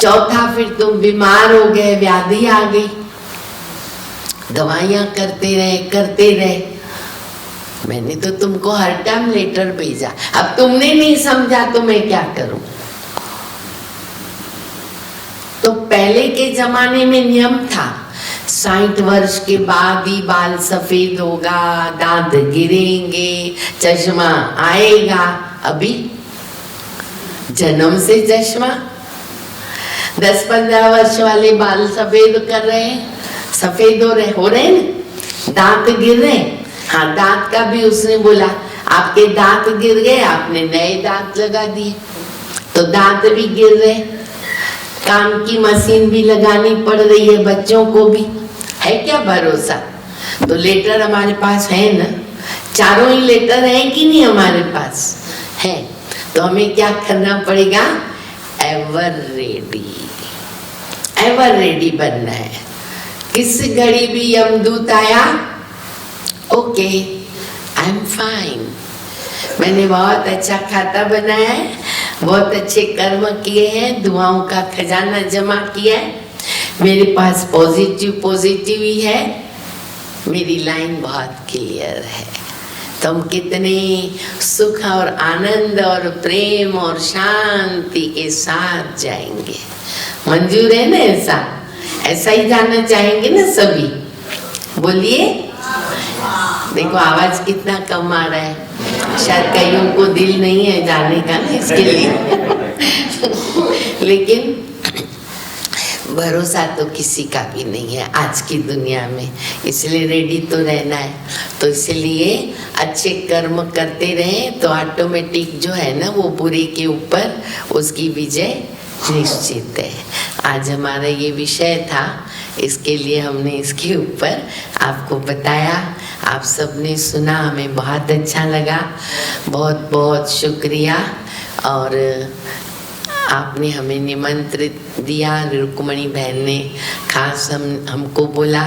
चौथा, फिर तुम बीमार हो गए, व्याधि आ गई, दवाइयां करते रहे। मैंने तो तुमको हर टाइम लेटर भेजा, अब तुमने नहीं समझा तो मैं क्या करूं। तो पहले के जमाने में नियम था, 60 वर्ष के बाद ही बाल सफेद होगा, दांत गिरेंगे, चश्मा आएगा। अभी जन्म से चश्मा, 10-15 वर्ष वाले बाल सफेद कर रहे हैं, सफेद हो रहे हैं, दांत गिर रहे। हाँ, दांत का भी उसने बोला, आपके दांत गिर गए, आपने नए दांत लगा दिए, तो दांत भी गिर रहे। कान की मशीन भी लगानी पड़ रही है बच्चों को भी, है क्या भरोसा। तो लेटर हमारे पास है ना, चारों ही लेटर है कि नहीं हमारे पास है। तो हमें क्या करना पड़ेगा, एवर रेडी बनना है। किस घड़ी भी यमदूत आया, ओके आई एम फाइन, मैंने बहुत अच्छा खाता बनाया है, बहुत अच्छे कर्म किए हैं, दुआओं का खजाना जमा किया है, मेरे पास पॉजिटिव ही है, मेरी लाइन बहुत क्लियर है। तो हम कितने सुख और आनंद और प्रेम और शांति के साथ जाएंगे। मंजूर है ना, ऐसा ही जाना चाहेंगे ना सभी, बोलिए। देखो आवाज कितना कम आ रहा है, शायद कईयों को दिल नहीं है जाने का ना, इसके लिए लेकिन भरोसा तो किसी का भी नहीं है आज की दुनिया में, इसलिए रेडी तो रहना है। तो इसलिए अच्छे कर्म करते रहें तो ऑटोमेटिक जो है ना, वो बुरे के ऊपर उसकी विजय निश्चित है। आज हमारा ये विषय था, इसके लिए हमने इसके ऊपर आपको बताया, आप सबने सुना, हमें बहुत अच्छा लगा, बहुत बहुत शुक्रिया। और आपने हमें निमंत्रित दिया, रुक्मणी बहन ने खास हमको बोला।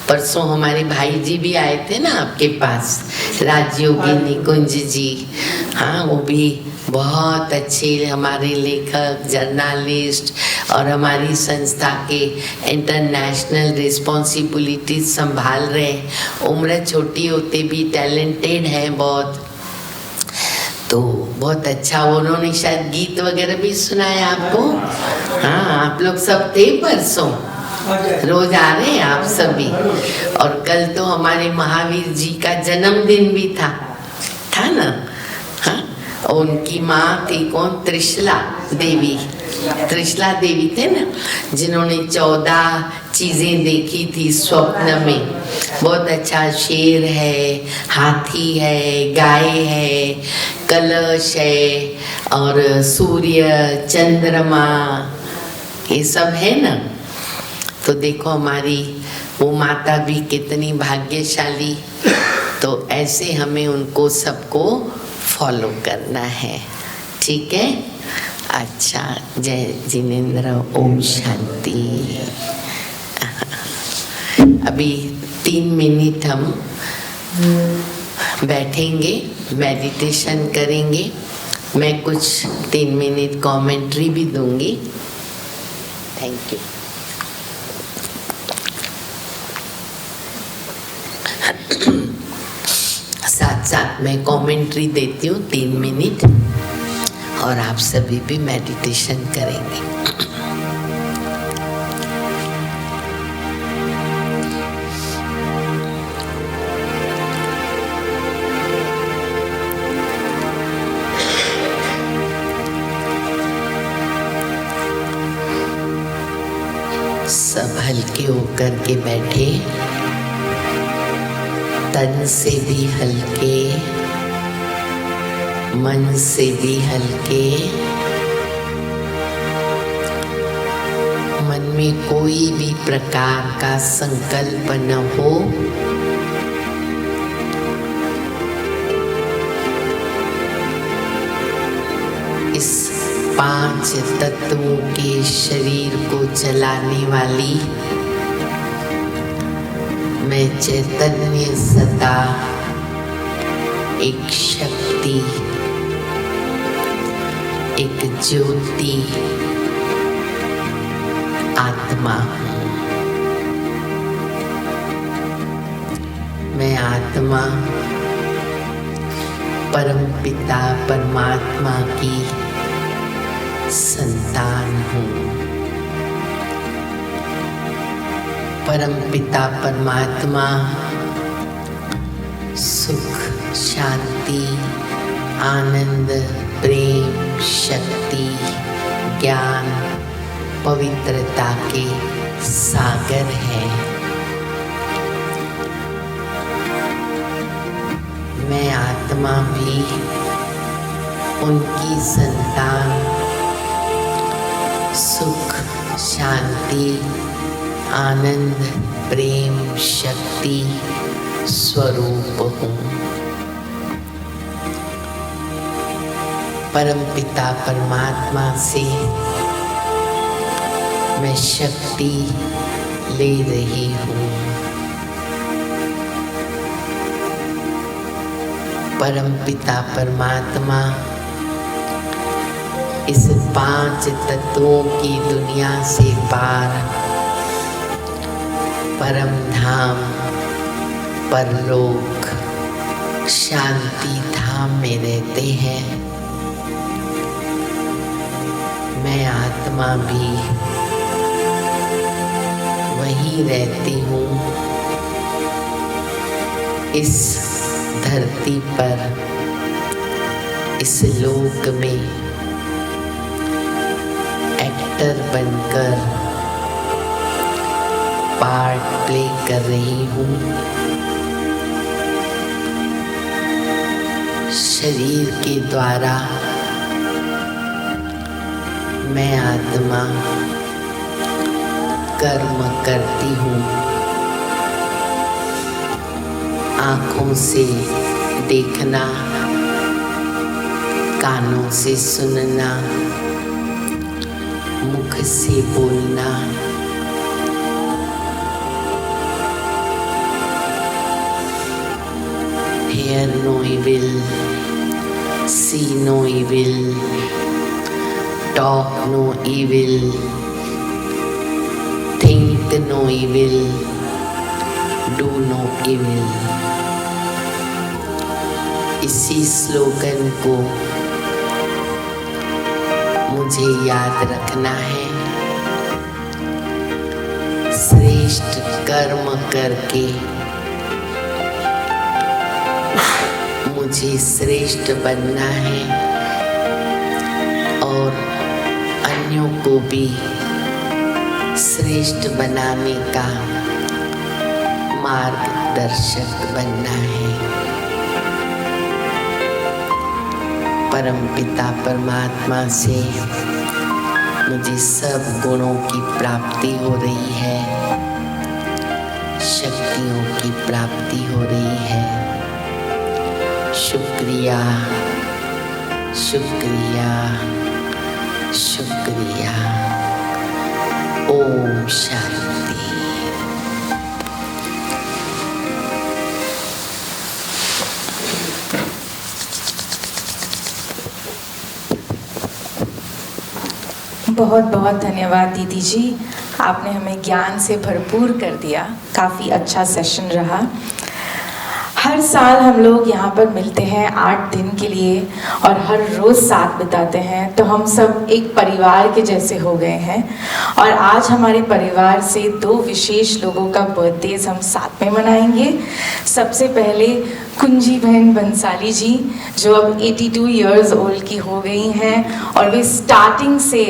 परसों हमारे भाई जी भी आए थे ना आपके पास, राजयोगी निकुंज जी, हाँ वो भी बहुत अच्छे हमारे लेखक, जर्नलिस्ट और हमारी संस्था के इंटरनेशनल रिस्पॉन्सिबिलिटीज संभाल रहे। उम्र छोटी होते भी टैलेंटेड हैं बहुत, तो बहुत अच्छा। उन्होंने शायद गीत वगैरह भी सुनाया आपको। हाँ, आप लोग सब थे परसों, रोज आ रहे हैं आप सभी। और कल तो हमारे महावीर जी का जन्मदिन भी था ना। हाँ, उनकी माँ थी कौन, त्रिशला देवी थे ना, जिन्होंने 14 चीजें देखी थी स्वप्न में। बहुत अच्छा शेर है, हाथी है, गाय है, कलश है और सूर्य, चंद्रमा, ये सब है ना। तो देखो हमारी वो माता भी कितनी भाग्यशाली। तो ऐसे हमें उनको सबको फॉलो करना है, ठीक है। अच्छा, जय जिनेंद्र, ओम शांति। अभी 3 मिनट हम बैठेंगे, मेडिटेशन करेंगे। मैं कुछ 3 मिनट कमेंट्री भी दूंगी। Thank you. साथ साथ मैं कमेंट्री देती हूँ 3 मिनट, और आप सभी भी मेडिटेशन करेंगे। हल्के होकर के बैठे, तन से भी हल्के, मन से भी हल्के। मन में कोई भी प्रकार का संकल्प न हो। इस 5 तत्वों के शरीर को चलाने वाली मैं चैतन्य सत्ता, एक शक्ति, एक ज्योति आत्मा हूँ। मैं आत्मा परमपिता परमात्मा की संतान हूँ। परमपिता परमात्मा सुख, शांति, आनंद, प्रेम, शक्ति, ज्ञान, पवित्रता के सागर हैं। मैं आत्मा भी उनकी संतान, सुख, शांति, आनंद, प्रेम, शक्ति स्वरूप हूँ। परमपिता परमात्मा से मैं शक्ति ले रही हूँ। परमपिता परमात्मा इस 5 तत्वों की दुनिया से पार परम धाम, परलोक, शांति धाम में रहते हैं। मैं आत्मा भी वहीं रहती हूँ। इस धरती पर, इस लोक में एक्टर बनकर पार्ट प्ले कर रही हूँ। शरीर के द्वारा मैं आत्मा कर्म करती हूँ। आँखों से देखना, कानों से सुनना, मुख से बोलना, hear no evil, see no evil, talk no evil, think no evil, do no evil। इसी स्लोगन को मुझे याद रखना है। श्रेष्ठ कर्म करके मुझे श्रेष्ठ बनना है और अन्यों को भी श्रेष्ठ बनाने का मार्गदर्शक बनना है। परमपिता परमात्मा से मुझे सब गुणों की प्राप्ति हो रही है, शक्तियों की प्राप्ति हो रही है। शुक्रिया, शुक्रिया, शुक्रिया। ओम शांति। बहुत बहुत धन्यवाद दीदी जी, आपने हमें ज्ञान से भरपूर कर दिया। काफ़ी अच्छा सेशन रहा। हर साल हम लोग यहाँ पर मिलते हैं 8 दिन के लिए और हर रोज़ साथ बिताते हैं, तो हम सब एक परिवार के जैसे हो गए हैं। और आज हमारे परिवार से 2 विशेष लोगों का बर्थडे हम साथ में मनाएंगे। सबसे पहले कुंजी बहन बंसाली जी, जो अब 82 इयर्स ओल्ड की हो गई हैं और वे स्टार्टिंग से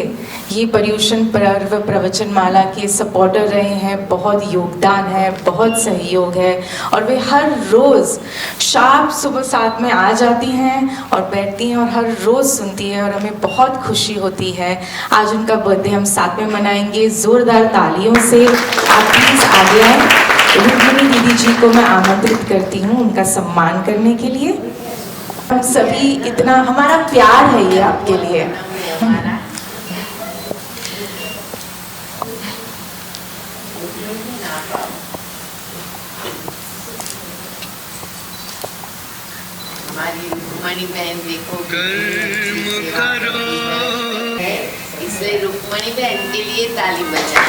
ये पर्यूषण पर्व प्रवचन माला के सपोर्टर रहे हैं। बहुत योगदान है, बहुत सहयोग है और वे हर रोज़ शाम सुबह 7 में आ जाती हैं और बैठती हैं और हर रोज़ सुनती है और हमें बहुत खुशी होती है। आज उनका बर्थडे हम साथ में मनाएंगे ज़ोरदार तालियों से। आप प्लीज़ आगे आएँ। रुक्मिणी दीदी जी को मैं आमंत्रित करती हूँ उनका सम्मान करने के लिए। हम सभी इतना, हमारा प्यार है ये आपके लिए। हमारी रुक्मणी बहन देखो कर्म करो, इसलिए रुक्मणी बहन के लिए ताली बजाएं।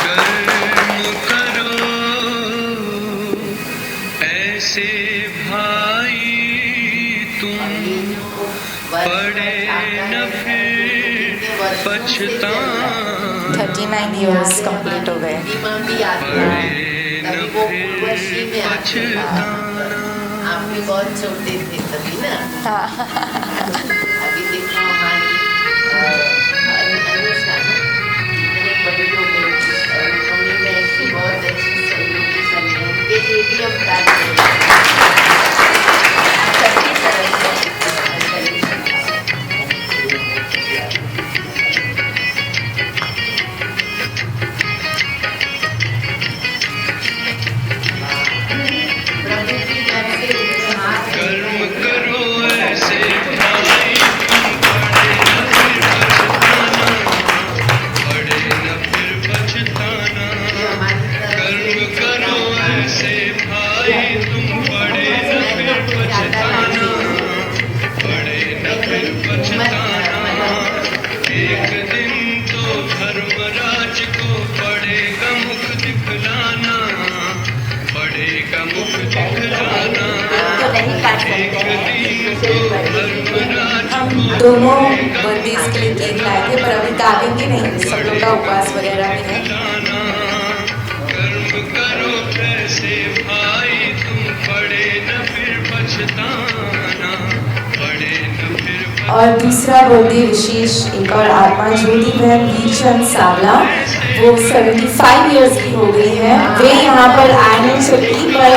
कर्म करो ऐसे भाई तुम, पड़े न फिर पछताना, 39 इयर्स कंप्लीट हो गए। मम्मी आती है तभी वो उर्वशी में आती है। आप भी बहुत छोटे थे तभी ना। अभी देखो हमारी अनुष्का इतने बड़े हो गए और उन्होंने बहन की बहुत अच्छी सहयोगी बनी है। उनके लिए भी हम ताली सभी तरह से कर्म करो ऐसे भाई तुम, पड़े न फिर पछताना, कर्म करो ऐसे भाई तुम, पड़े न फिर पछताना, पड़े न फिर पछताना। एक दिन तो धर्मराज को पड़ेगा मुख दिखलाना, पड़ेगा मुख दिखलाना। हम दोनों बर्थडेज के लिए केक लाए थे पर अभी काटेंगे नहीं, सब लोग का उपवास वगैरह भी है। कर्म करो कैसे भाई तुम, पड़े न फिर पछताना, पड़े न फिर। और दूसरा बर्थडे विशेष एक और आत्मा ज्योति बहन वीरचंद सावला, वो 75 इयर्स की हो गई है। वे यहाँ पर आए हैं छुट्टी पर,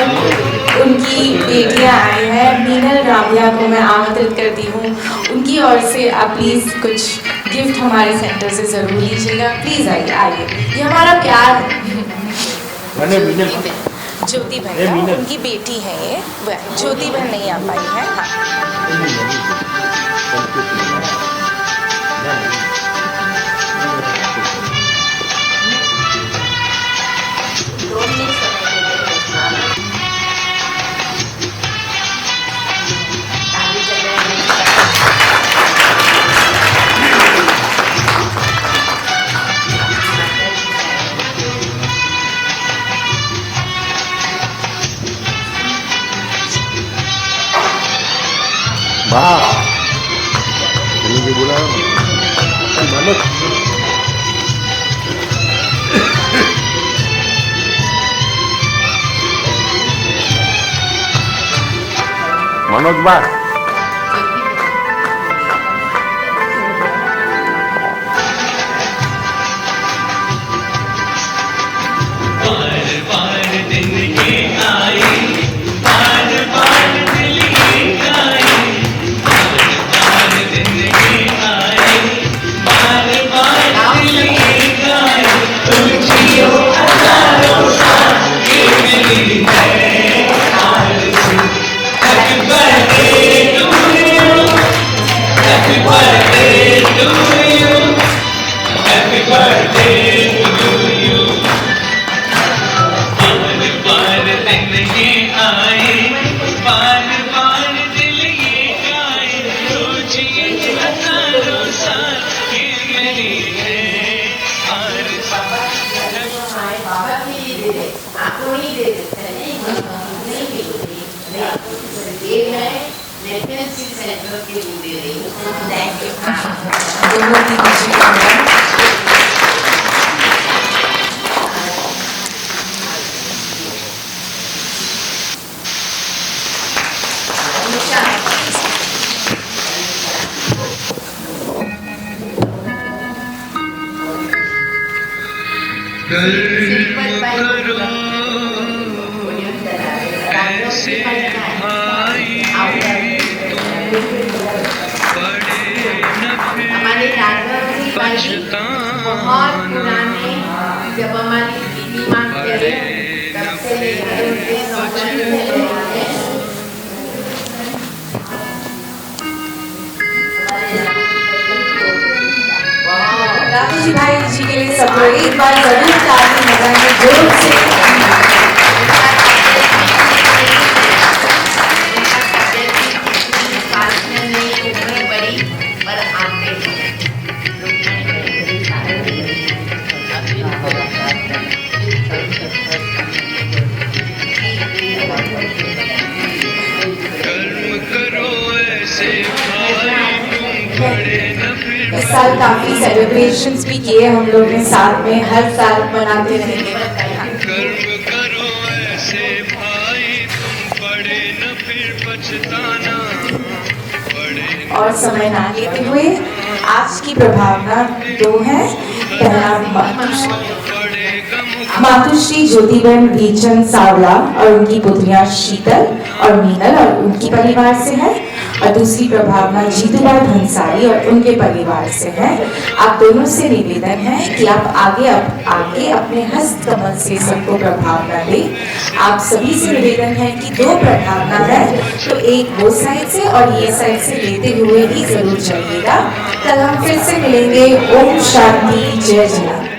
उनकी बेटियां आई हैं। मीनल राबिया को मैं आमंत्रित करती हूँ, उनकी ओर से आप प्लीज़ कुछ गिफ्ट हमारे सेंटर से ज़रूर लीजिएगा। प्लीज़ आइए आइए, ये हमारा प्यार। ज्योति बहन है, उनकी बेटी है ये, ज्योति बहन नहीं आ पाई है। हाँ वाह, मुझे बोला मनोज, मनोज बार दोनों दीदी जी का नाम। कर्म करो ऐसे भाई तुम पड़े न फिर हमारे राघव जी भाई बहुत पुराने, जब हमारी दीदी माँ थे तब से लेकर उनके नौकरी में रहे हैं। राघव जी भाई जी के लिए सब लोग एक बार जरूर ताली लगाएंगे जोर से। कर्म करो ऐसे भाई तुम पड़े न फिर इस साल काफी सेलिब्रेशंस भी किए हम लोग ने साथ में, हर साल मनाते रहेंगे। कर्म करो ऐसे भाई तुम पड़े न फिर पछताना पड़े और समय ना लेते हुए आज की प्रभावना 2 है। पहला मातुश्री ज्योतिबेन भीचंद सावला और उनकी पुत्रियां शीतल और मीनल और उनकी परिवार से है, और दूसरी प्रभावना जीतूबाई भंसारी और उनके परिवार से है। आप दोनों से निवेदन है कि आप आगे अपने हस्त कमल से सबको प्रभावना दें। आप सभी से निवेदन है कि 2 प्रभावना है तो एक वो साइड से और ये साइड से लेते हुए ही जरूर चलिएगा। कल हम फिर से मिलेंगे। ओम शांति, जय जय।